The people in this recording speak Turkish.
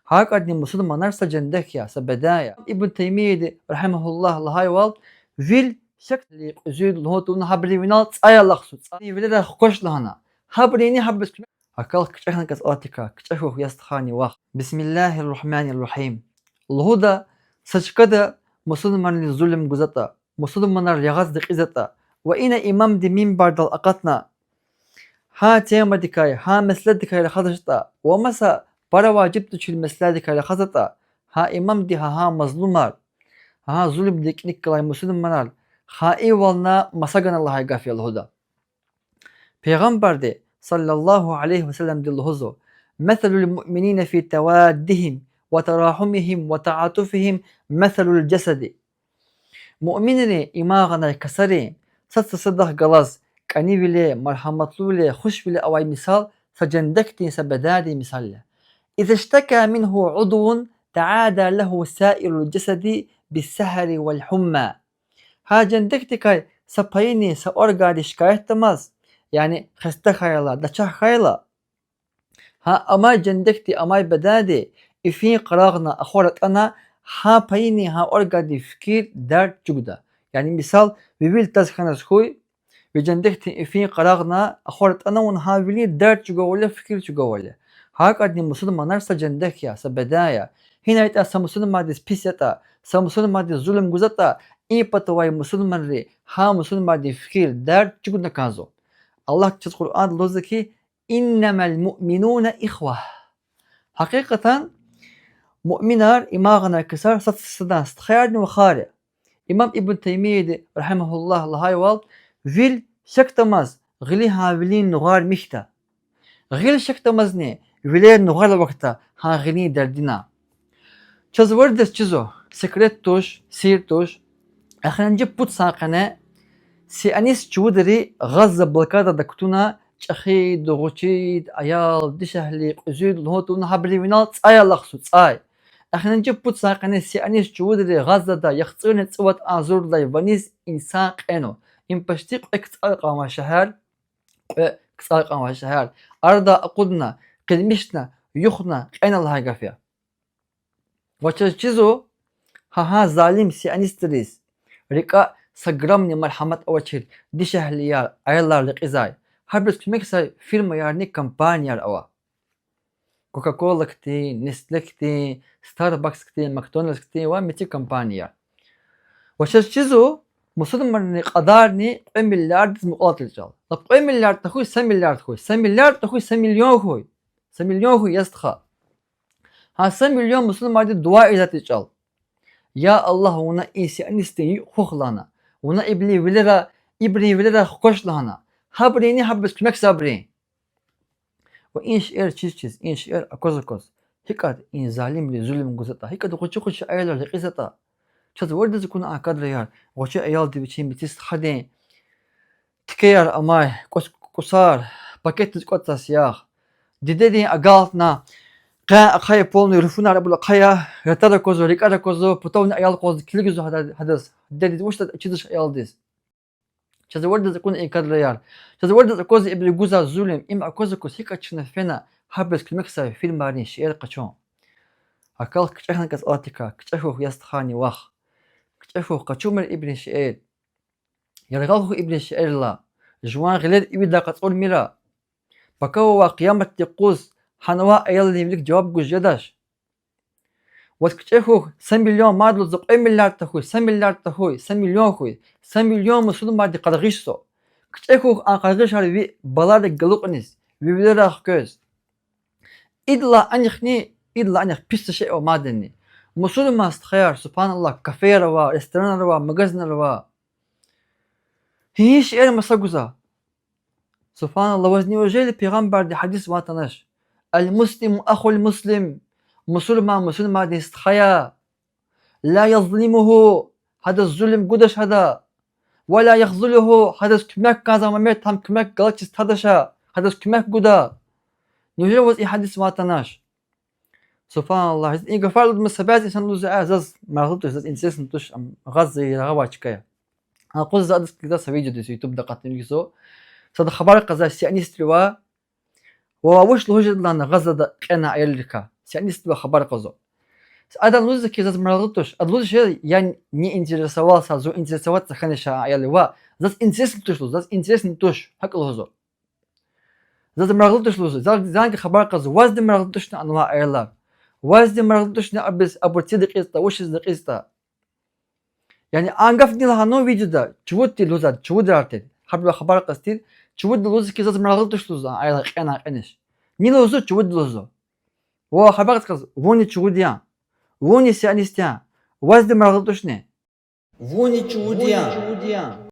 هاقد مسلمان سجندك يا سبدايا ابن تيمية رحمه الله الهايوال فيل شكل زيد الهوتون هبري منات أي لخص ولا خوش لهنا هبريني هبس هكال كشحن كس آتيكا كشحو يستخاني واخ بسم الله الرحمن الرحيم الهدى سجكدا مسلمان الظلم جزتا مسلمان اليغاز دقيزتا وإن إمام دي من بعد الأقطنا ها تيما ديكاي ها مسلدكاي لخدشتا ومسا para vacip için mesleğe hazata ha imam di ha mazlumar ha zulüm diknik kılay Müslümanlar ha eyvalna masagan Allah'a gafiyal huda Peygamber de sallallahu aleyhi ve sellem dilhuzu meselul mu'minine fi tevaddihim ve terahumihim ve ta'atufihim meselul cesedi Mu'minine imağına kasari satsa sadah galaz kani bile merhametli bile hoş bile avay misal sajendektin sebedadi misalle إذا اشتكى منه عضو تعادى له سائر الجسد بالسهر والحمى. Ha cendektikay sapayini sa orgadi şikayet temaz. Yani hasta hayla, daçah hayla. Ha amay cendekti amay bedadi ifin qarağına ahorat ana ha payini ha orgadi fikir dert cugda. Yani misal vibil tazkhanas huy ve cendekti ifin qarağına ahorat ana un ha vili dert cuga wala fikir cuga wala. هاقد مسلمان سجندك يا سبدايا هنا يتا سمسلمان دي سبيسيتا سمسلمان دي ظلم جزتا اي بتواي مسلمان ري ها مسلمان دي فكير دار تشكو كازو الله في القرآن لوزكي إنما المؤمنون إخوة حقيقة مؤمنار إماغنا كسار ستسدان ستخيارني وخاري إمام ابن تيمية رحمه الله الهاي والد فيل شكتماز غلي هاولين نغار مشتا غير شكتمازني Vile nuhal vakta hangini derdina. Çazvardes çizo. Sekret tuş, sir tuş. Akhiranci put sakane. Si anis çuderi Gazze blokada da kutuna çahi doğuçid ayal dişahli üzüd lhotun habri vinal ayal laxsu ay. Akhiranci put sakane si anis çuderi Gazze'da yaxtsın tsvat azurlay vanis insan qeno. İmpaştik ektsal şehir. Ktsal şehir. Arada aqudna قدمشنا يخنا أين الله يقفيا وتشيزو ها ظالم سيانيستريس ريكا سجرمني مرحمة أوتشير دي شهليار أيالله لقزاي هربس كميكسا فيلم يارني كامبانيار أوا كوكا كولا كتي نسلة كتي ستاربكس كتي ماكدونالدز كتي ومتي كامبانيار وتشيزو مسلمان قدارني 1 مليار مقاتل جال طب 1 مليار تخوي 100 مليار تخوي 100 مليار تخوي 100 مليون خوي 100 milyon hu yastha. Ha 100 milyon Müslüman dua izati çal. Ya Allah ona isi anisteyi huklana. Ona ibli vilera koşlana. Habrini habis kmek sabri. Ve inş çiz inş akoz. Hikat in zalimli zulüm guzata. Hikat koçu aylar liqisata. Çaz vardı zikuna akadra yar. Koçu ayal di biçim bitis hade. Tikeyar amay kusar. Paket zikotas yağ. Didedi agaltna qa khaya polnu rufuna rabula qaya ratada kozo rikada kozo putawni ayal kozo kilgizo hadas dedi washta chidish ayal dis chaza warda zakun ikadra yar chaza warda kozo ibli guza zulm im akozo kos hikachna fena habes kmeksa film bari shier qachon akal kchahna kas atika kchahu yastkhani wakh kchahu qachumer ibn shier yargahu ibn shier la jwan ghlad ibda qatul mira Bakawa قيامة تقوز حنوا أيال نيملك جواب جوج يداش وتكتشفوا 100 مليون مادلو زق 1 مليار تخوي 100 مليار تخوي 100 مليون خوي 100 مليون مسلم مادي قرغيشسو كتشفوا أن قرغيش هذا بلاد جلوقنيس بيبدأ كوز إدلا أنيخ بيست شيء ومادني مسلم ما استخيار سبحان الله كافيه روا ريستوران روا مغازن روا هيش إيه مساجوزا Subhanallah ve nevecceli peygamber de hadis vatandaş. El muslim ahul muslim. Müslüman destkhaya. La yazlimuhu. Hada zulüm gudaş hada. Ve la yakhzuluhu. Hada kümek kazamamet tam kümek galakçis tadaşa. Hada kümek guda. Nevecceli ve hadis vatandaş. Subhanallah. İyi gafarlı mesabat insan luzu azaz. Mağlup azaz insan tuş gazze yağaba çıkaya. Aqul zadis kida video de YouTube da qatnim gizo. صد خبر قزا سيانيستروا ووش لهجد لنا غزة قنا أيلركا сионист хабар казо. Адам лузы ки заз мрагутуш, адлузы я не интересовался, заинтересоваться ханиша аялива, заз интересно тушлу, заз интересно туш, хаклозо. Заз мрагутуш лузы, заз хабар казо, ваз де мрагутуш на анва айла. Ваз де мрагутуш на абис абурти декиста, ушиз декиста. Yani angaf nil hano videoda çubut dil luzad, çubut artet. Habla habar kastil, çubut luz ki zaz mragutуш luz ayla qena qenish. Nil luzu çubut luzu. Во habar kaz, voni çubudyan. Voni sianistyan. Vaz de mragutуш ne? Voni çubudyan.